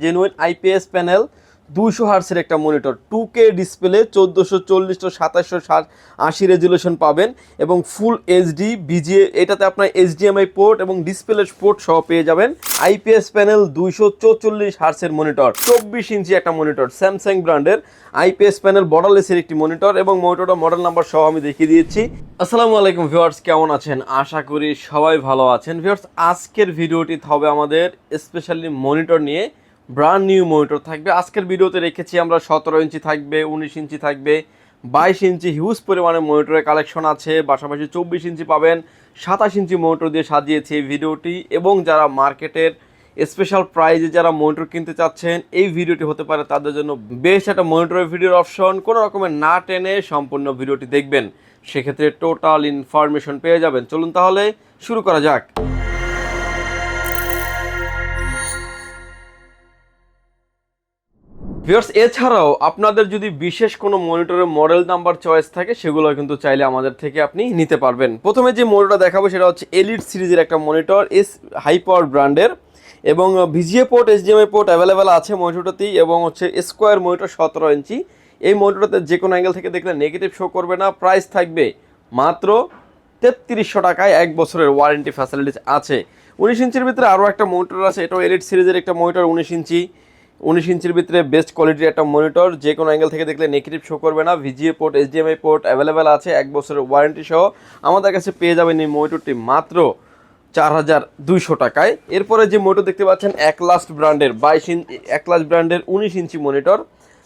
Genuine IPS panel 200 হার্সের একটা monitor 2K display 1440 তো 2780 resolution পাবেন এবং ফুল এইচডি বিজিএ এটাতে আপনার এইচডিএমআই পোর্ট এবং ডিসপ্লে পোর্ট সহ পেয়ে যাবেন। আইপিএস প্যানেল 244 হার্সের মনিটর 24 ইঞ্চি একটা মনিটর স্যামসাং ব্র্যান্ডের আইপিএস প্যানেল বর্ডারলেসের একটি মনিটর এবং মনিটরটা মডেল নাম্বার সহ আমি দেখিয়ে দিয়েছি। আসসালামু আলাইকুম ভিউয়ার্স, কেমন আছেন? আশা করি সবাই ভালো আছেন। ভিউয়ার্স, আজকের ভিডিওটি হবে আমাদের স্পেশালি মনিটর নিয়ে, ব্র্যান্ড নিউ মনিটর থাকবে। আজকের ভিডিওতে রেখেছি আমরা 17 ইঞ্চি থাকবে, 19 ইঞ্চি থাকবে, 22 ইঞ্চি হিউজ পরিমাণে মনিটরের কালেকশন আছে, পাশাপাশি 24 ইঞ্চি পাবেন, 27 ইঞ্চি মনিটর দিয়ে সাজিয়েছি এই ভিডিওটি। এবং যারা মার্কেটের স্পেশাল প্রাইজে যারা মনিটর কিনতে চাচ্ছেন, এই ভিডিওটি হতে পারে তাদের জন্য বেস্ট একটা মনিটরের ভিডিওর অপশন। কোনো রকমের না টেনে সম্পূর্ণ ভিডিওটি দেখবেন, সেক্ষেত্রে টোটাল ইনফরমেশন পেয়ে যাবেন। চলুন তাহলে শুরু করা যাক। ভিউয়ার্স, এছাড়াও আপনাদের যদি বিশেষ কোনো মনিটরের মডেল নাম্বার চয়েস থাকে, সেগুলো কিন্তু চাইলে আমাদের থেকে আপনি নিতে পারবেন। প্রথমে যে মনিটরটা দেখাবো সেটা হচ্ছে এলিট সিরিজের একটা মনিটর, হাই পাওয়ার ব্র্যান্ডের, এবং VGA port HDMI port available আছে মনিটরটাতেই, এবং হচ্ছে স্কোয়ার মনিটর 17 ইঞ্চি। এই মনিটরটাতে যে কোনো অ্যাঙ্গেল থেকে দেখলে নেগেটিভ শো করবে না। প্রাইস থাকবে মাত্র 3300 টাকায়, 1 বছরের ওয়ারেন্টি ফ্যাসিলিটিস আছে। 19 ইঞ্চির ভিতরে আরও একটা মনিটর আছে, এটাও এলিট সিরিজের একটা মনিটর 19 ইঞ্চির ভিতরে বেস্ট কোয়ালিটির একটা মনিটর, যে কোনো অ্যাঙ্গেল থেকে দেখলে নেগেটিভ শো করবে না। VGA port HDMI port available আছে, 1 বছরের ওয়ারেন্টি সহ আমাদের কাছে পেয়ে যাবেন এই মনিটরটি মাত্র 4200 টাকায়। এরপরে যে মনিটর দেখতে পাচ্ছেন একলাস্ট ব্র্যান্ডের 19 ইঞ্চি মনিটর,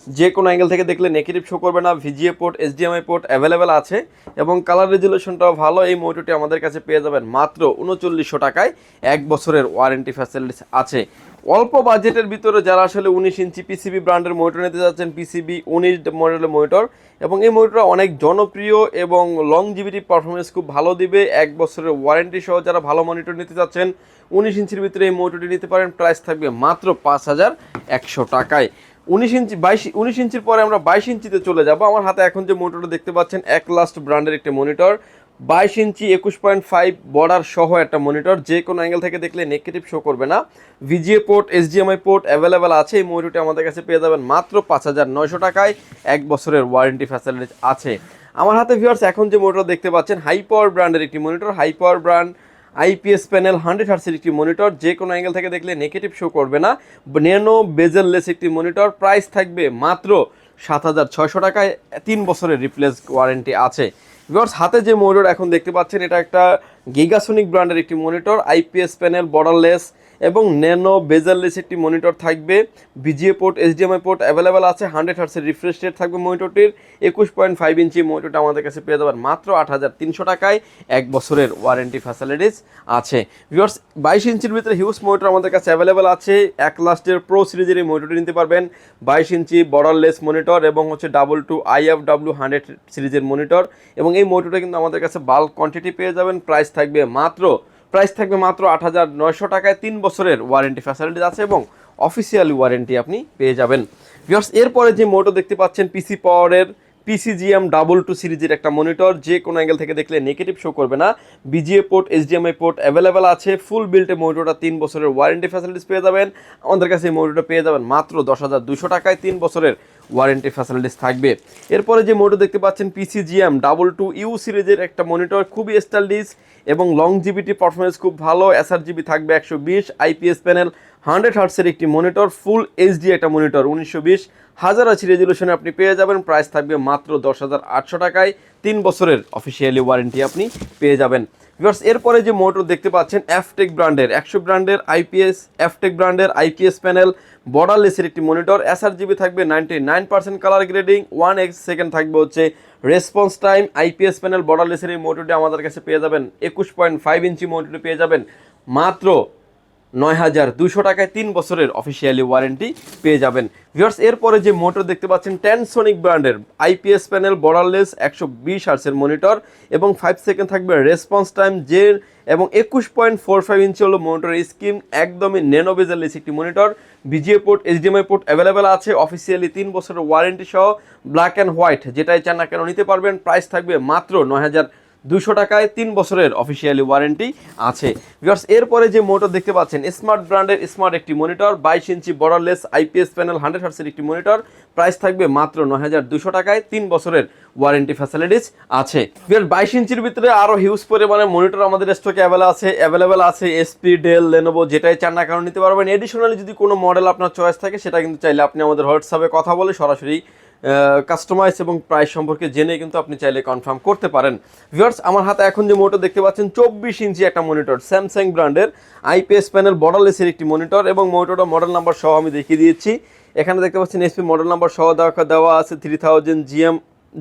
যে কোনো অ্যাঙ্গেল থেকে দেখলে নেগেটিভ শো করবে না। VGA port HDMI port available আছে এবং কালার রেজুলেশনটাও ভালো। এই মনিটরটি আমাদের কাছে পেয়ে যাবেন মাত্র 3900 টাকায়, 1 বছরের ওয়ারেন্টি ফ্যাসিলিটিস আছে। অল্প বাজেটের ভিতরে যারা আসলে 19 ইঞ্চি পিসিবি ব্র্যান্ডের মনিটর নিতে যাচ্ছেন, পিসিবি 19 মডেলের মনিটর, এবং এই মনিটর অনেক জনপ্রিয় এবং লংজিভিটি পারফরমেন্স খুব ভালো দিবে, 1 বছরের ওয়ারেন্টি সহ যারা ভালো মনিটর নিতে যাচ্ছেন 19 ইঞ্চির ভিতরে এই মনিটরটি নিতে পারেন। প্রাইস থাকবে মাত্র 5100 টাকায়। 19 ইঞ্চির পরে আমরা 22 ইঞ্চিতে চলে যাব। আমার হাতে এখন যে মনিটরটা দেখতে পাচ্ছেন একলাস্ট ব্র্যান্ডের একটি মনিটর, 22 ইঞ্চি 21.5 বর্ডার সহ একটা মনিটর, যে কোনো অ্যাঙ্গেল থেকে দেখলে নেগেটিভ শো করবে না। VGA port HDMI port available আছে। এই মনিটরটি আমাদের কাছে পেয়ে যাবেন মাত্র 5900 টাকায়, 1 বছরের ওয়ারেন্টি ফ্যাসিলিটি আছে। আমার হাতে ভিউয়ার্স এখন যে মনিটর দেখতে পাচ্ছেন হাই পাওয়ার ব্র্যান্ডের একটি monitor, high power brand IPS panel 100 হার্সের একটি মনিটর, যে কোনো অ্যাঙ্গেল থেকে দেখলে নেগেটিভ শো করবে না। ন্যানো বেজেললেস একটি মনিটর, প্রাইস থাকবে মাত্র 7600 টাকায়, 3 বছরের রিপ্লেস ওয়ারেন্টি আছে। ভিউয়ার্স, হাতে যে মনিটর এখন দেখতে পাচ্ছেন এটা একটা গিগাসনিক ব্র্যান্ডের একটি মনিটর, আইপিএস প্যানেল বর্ডারলেস এবং ন্যানো বেজেললেস একটি মনিটর থাকবে। VGA port HDMI port available আছে, 100 হার্সের রিফ্রেশ রেট থাকবে মনিটরটির। 21.5 ইঞ্চি মনিটরটা আমাদের কাছে পেয়ে যাবেন মাত্র 8300 টাকায়, 1 বছরের ওয়ারেন্টি ফ্যাসিলিটিস আছে। ভিউয়ার্স, 22 ইঞ্চির ভিতরে হিউজ মনিটর আমাদের কাছে অ্যাভেলেবেল আছে। একলাস্টের প্রো সিরিজের এই মনিটরটি নিতে পারবেন, 22 ইঞ্চি বর্ডারলেস মনিটর এবং হচ্ছে 22 IFW 100 সিরিজের মনিটর, এবং এই মনিটরটা কিন্তু আমাদের কাছে বাল্ক কোয়ান্টিটি পেয়ে যাবেন। প্রাইস থাকবে মাত্র 8900 টাকায়, 3 বছরের ওয়ারেন্টি ফ্যাসিলিটি আছে এবং অফিসিয়ালি ওয়ারেন্টি আপনি পেয়ে যাবেন। ভিউয়ার্স, এরপরে যে মনিটর দেখতে পাচ্ছেন পিসি পাওয়ারের PCGM 22 সিরিজের একটা মনিটর, যে কোনো অ্যাঙ্গেল থেকে দেখলে নেগেটিভ শো করবে না। VGA port HDMI port available আছে, ফুল বিল্টে মনিটরটা 3 বছরের ওয়ারেন্টি ফ্যাসিলিটিস পেয়ে যাবেন। আমাদের কাছে এই মনিটরটা পেয়ে যাবেন মাত্র 10200 টাকায়, 3 বছরের ওয়ারেন্টি ফ্যাসিলিটিস থাকবে। এরপরে যে মনিটর দেখতে পাচ্ছেন PCGM 22U সিরিজের একটা মনিটর, খুবই স্টাইলিশ এবং লংজিভিটি পারফরমেন্স খুব ভালো। SRGB থাকবে 120, আইপিএস প্যানেল 100 হার্টসের একটি মনিটর, ফুল এইচডি একটা মনিটর, 1920 1080 রেজুলেশনে আপনি পেয়ে যাবেন। প্রাইস থাকবে মাত্র 10800 টাকায়, 3 বছরের অফিসিয়ালি ওয়ারেন্টি আপনি পেয়ে যাবেন। ভিউয়ার্স, এরপরে যে মনিটর দেখতে পাচ্ছেন এফটেক ব্র্যান্ডের 100 ব্র্যান্ডের এফটেক ব্র্যান্ডের আইপিএস প্যানেল বর্ডারলেসের একটি মনিটর, SRGB থাকবে 99% কালার গ্রেডিং, 1x সেকেন্ড থাকবে হচ্ছে রেসপন্স টাইম। আইপিএস প্যানেল বর্ডারলেসের এই মনিটরটি আমাদের কাছে পেয়ে যাবেন 21.5 ইঞ্চি মনিটরটি পেয়ে যাবেন মাত্র 9200 টাকায়, 3 বছরের অফিসিয়ালি ওয়ারেন্টি পেয়ে যাবেন। ভিউয়ার্স, এরপরে যে মনিটর দেখতে পাচ্ছেন ট্যানসনিক ব্র্যান্ডের আইপিএস প্যানেল বর্ডারলেস 120 হার্টসের মনিটর এবং 5 সেকেন্ড থাকবে রেসপন্স টাইম, এবং 21.45 ইঞ্চি হলো মনিটরের স্ক্রিন, একদমই ন্যানো বেজেললেস একটি monitor. VGA port HDMI port available আছে, অফিসিয়ালি 3 বছরের ওয়ারেন্টি সহ ব্ল্যাক অ্যান্ড হোয়াইট যেটাই চান না কেন নিতে পারবেন। প্রাইস থাকবে মাত্র 200 টাকায় 3 বছরের অফিসিয়ালি ওয়ারেন্টি আছে। ভিউয়ার্স এরপরে যে মোটর দেখতে পাচ্ছেন স্মার্ট ব্র্যান্ডের স্মার্ট একটি মনিটর 22 ইঞ্চি বর্ডারলেস আইপিএস প্যানেল 100 হার্টজের একটি মনিটর, প্রাইস থাকবে মাত্র 9200 টাকায়, 3 বছরের ওয়ারেন্টি ফ্যাসিলিটিস আছে। ভিউয়ার্স 22 ইঞ্চির ভিতরে আরও হিউজ পরিমাণে মনিটর আমাদের স্টকে অ্যাভেলেবেল আছে এসপি, ডেল, লেনোভো যেটাই চান না কারণ নিতে পারবেন। এডিশনালি যদি কোনো মডেল আপনার চয়েস থাকে সেটা কিন্তু চাইলে আপনি আমাদের হোয়াটসঅ্যাপে কথা বলে সরাসরি কাস্টমাইজ এবং প্রাইস সম্পর্কে জেনে কিন্তু আপনি চাইলে কনফার্ম করতে পারেন। ভিউয়ার্স আমার হাতে এখন যে মনিটর দেখতে পাচ্ছেন 24 ইঞ্চি একটা মনিটর স্যামসাং ব্র্যান্ডের আইপিএস প্যানেল বর্ডারলেসের একটি মনিটর এবং মনিটরটা মডেল নাম্বার সহ আমি দেখিয়ে দিয়েছি। এখানে দেখতে পাচ্ছেন এসপি মডেল নাম্বার সহ দেওয়া আছে 3000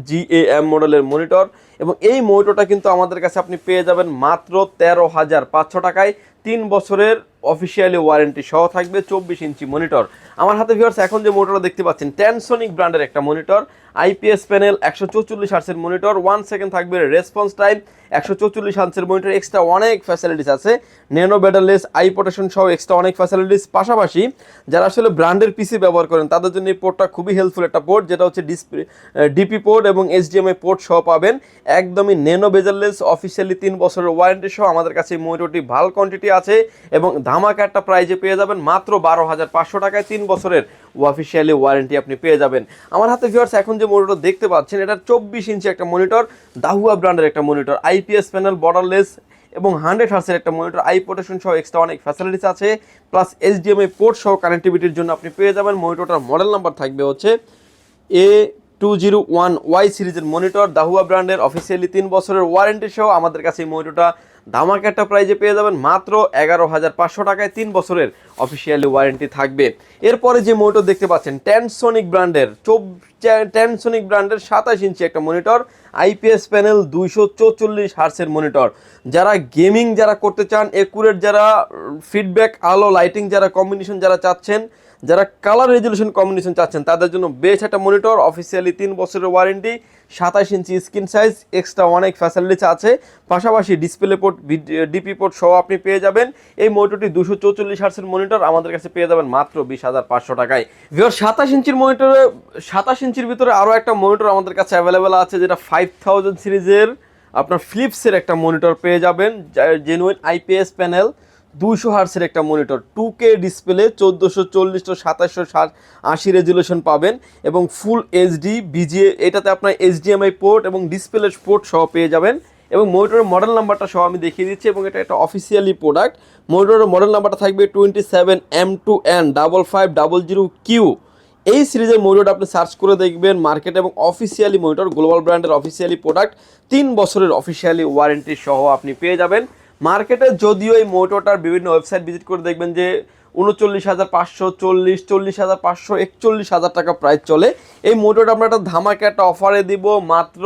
GAM মডেলের মনিটর এবং এই মনিটরটা কিন্তু আমাদের কাছে আপনি পেয়ে যাবেন মাত্র 13,500 টাকায়, 3 বছরের অফিসিয়ালি ওয়ারেন্টি সহ থাকবে 24 ইঞ্চি মনিটর। আমার হাতে ভিউয়ার্স এখন যে মনিটরটা দেখতে পাচ্ছেন ট্যানসনিক ব্র্যান্ডের একটা মনিটর আইপিএস প্যানেল 144 হার্টজের মনিটর, 1 সেকেন্ড থাকবে রেসপন্স টাইম, 144 হার্টজের মনিটর, এক্সট্রা অনেক ফ্যাসিলিটিস আছে, ন্যানো ব্যাটারলেস আই প্রোটেকশন সহ এক্সট্রা অনেক ফ্যাসিলিটিস। পাশাপাশি যারা আসলে ব্র্যান্ডের পিসি ব্যবহার করেন তাদের জন্য এই পোর্টটা খুবই হেল্পফুল একটা পোর্ট, যেটা হচ্ছে ডিপি পোর্ট এবং এইচডিএমআই পোর্ট সহ পাবেন। একদমই ন্যানো বেজারলেস অফিসিয়ালি 3 বছরের ওয়ারেন্টি সহ আমাদের কাছে এই মনিটরটি ভালো কোয়ান্টিটি আছে এবং ধামাকা একটা প্রাইজে পেয়ে যাবেন মাত্র 12,500 টাকায়, 3 বছরের অফিসিয়ালি ওয়ারেন্টি আপনি পেয়ে যাবেন। আমার হাতে ভিউয়ার্স এখন যে মনিটর দেখতে পাচ্ছেন এটা 24 ইঞ্চি একটা মনিটর দাহুয়া ব্র্যান্ডের একটা মনিটর আইপিএস প্যানেল বর্ডারলেস এবং 100 হার্টজের একটা মনিটর, আই প্রোটেকশন সহ এক্সট্রা অনেক ফ্যাসিলিটিস আছে, প্লাস এইচডিএমআই পোর্ট সহ কানেক্টিভিটির জন্য আপনি পেয়ে যাবেন। মনিটরটার মডেল নাম্বার থাকবে হচ্ছে A201Y সিরিজের মনিটর দাহুয়া ব্র্যান্ডের অফিসিয়ালি 3 বছরের ওয়ারেন্টি সহ আমাদের কাছে এই মনিটরটা ধামাকা একটা প্রাইজে পেয়ে যাবেন মাত্র 11,500 টাকায়, 3 বছরের অফিসিয়ালি ওয়ারেন্টি থাকবে। এরপরে যে মনিটর দেখতে পাচ্ছেন ট্যানসনিক ব্র্যান্ডের 27 ইঞ্চি একটা মনিটর আইপিএস প্যানেল 244 হার্টজের মনিটর। যারা গেমিং যারা করতে চান, একুরেট যারা ফিডব্যাক আলো লাইটিং যারা কম্বিনেশন যারা চাচ্ছেন, যারা কালার রেজলিউশন কম্বিনেশন চাচ্ছেন তাদের জন্য বেশ একটা মনিটর অফিসিয়ালি 3 বছরের ওয়ারেন্টি, 27 ইঞ্চি স্ক্রিন সাইজ, এক্সট্রা অনেক ফ্যাসিলিটিস আছে, পাশাপাশি ডিসপ্লে পোর্ট ডিপি পোর্ট সহ আপনি পেয়ে যাবেন। এই মনিটরটি 244 হার্টজের মনিটর আমাদের কাছে পেয়ে যাবেন মাত্র 20,500 টাকায়। ভিউয়ার 27 ইঞ্চির মনিটরে 27 ইঞ্চির ভিতরে আরও একটা মনিটর আমাদের কাছে অ্যাভেলেবেল আছে যেটা 5000 সিরিজের আপনার ফিলিপসের একটা মনিটর পেয়ে যাবেন, জেনুইন আইপিএস প্যানেল 200 হার্টসের একটা monitor, 2K display 1440 to 2780 resolution পাবেন এবং ফুল এইচডি বিজিএ, এটাতে আপনার এইচডিএমআই পোর্ট এবং ডিসপ্লে পোর্ট সহ পেয়ে যাবেন এবং মনিটরের মডেল নাম্বারটা সহ আমি দেখিয়ে দিচ্ছি এবং এটা একটা অফিসিয়ালি প্রোডাক্ট। মনিটরের মডেল নাম্বারটা থাকবে 27M2N5500Q। এই সিরিজের মনিটর আপনি সার্চ করে দেখবেন মার্কেট এবং অফিসিয়ালি মনিটর গ্লোবাল ব্র্যান্ডের অফিসিয়ালি প্রোডাক্ট, 3 বছরের অফিসিয়ালি ওয়ারেন্টি সহ আপনি পেয়ে যাবেন। মার্কেটে যদিও এই মোটরটার বিভিন্ন ওয়েবসাইট ভিজিট করে দেখবেন যে 39,540, 40,500, 41,000 টাকা প্রাইস চলে। এই মোটরটা আমরা একটা ধামাকা একটা অফারে দিব মাত্র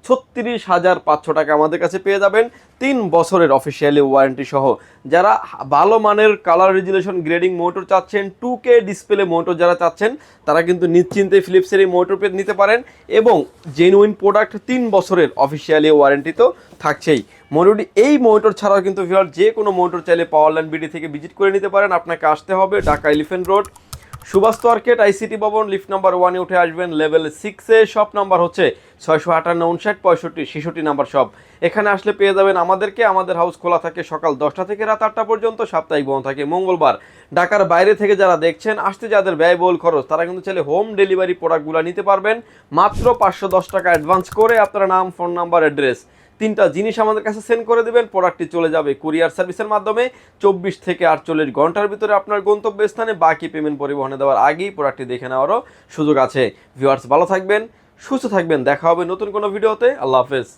36,500 টাকা আমাদের কাছে পেয়ে যাবেন, 3 বছরের অফিসিয়ালি ওয়ারেন্টি সহ। যারা ভালো মানের কালার রেজুলেশন গ্রেডিং মোটর চাচ্ছেন, 2K ডিসপ্লে মোটর যারা চাচ্ছেন তারা কিন্তু নিশ্চিন্তে ফিলিপসের এই মোটর নিতে পারেন এবং জেনুইন প্রোডাক্ট 3 বছরের অফিসিয়ালি ওয়ারেন্টি তো থাকছেই। মোটামুটি এই মোটর ছাড়াও কিন্তু ভিউয়ার যে কোনো মোটর চাইলে পাওয়ারল্যান্ড বিডি থেকে ভিজিট করে নিতে পারেন। আপনাকে আসতে হবে Dhaka elephant road Subhash market ICT Bhaban lift number 1-এ উঠে আসবেন, লেভেল 6-এ। শপ নাম্বার হচ্ছে 658-59-65-66 নাম্বার শপ। এখানে আসলে পেয়ে যাবেন আমাদেরকে। আমাদের হাউস খোলা থাকে সকাল 10টা থেকে রাত 8টা পর্যন্ত, সাপ্তাহিক বন্ধ থাকে মঙ্গলবার। ঢাকার বাইরে থেকে যারা দেখছেন, আসতে যাদের ব্যয়বহুল খরচ তারা কিন্তু চাইলে হোম ডেলিভারি প্রোডাক্টগুলো নিতে পারবেন মাত্র 510 টাকা অ্যাডভান্স করে। আপনারা নাম, ফোন নাম্বার, অ্যাড্রেস 3টা জিনিস আমাদের কাছে সেন্ড করে দেবেন, প্রোডাক্টটি চলে যাবে কুরিয়ার সার্ভিসের মাধ্যমে 24 থেকে 48 ঘন্টার ভিতরে আপনার গন্তব্যস্থানে। বাকি পেমেন্ট পরিবহনে দেওয়ার আগেই প্রোডাক্টটি দেখে নেওয়ারও সুযোগ আছে। ভিউয়ার্স ভালো থাকবেন, সুস্থ থাকবেন, দেখা হবে নতুন কোনো ভিডিওতে। আল্লাহ হাফেজ।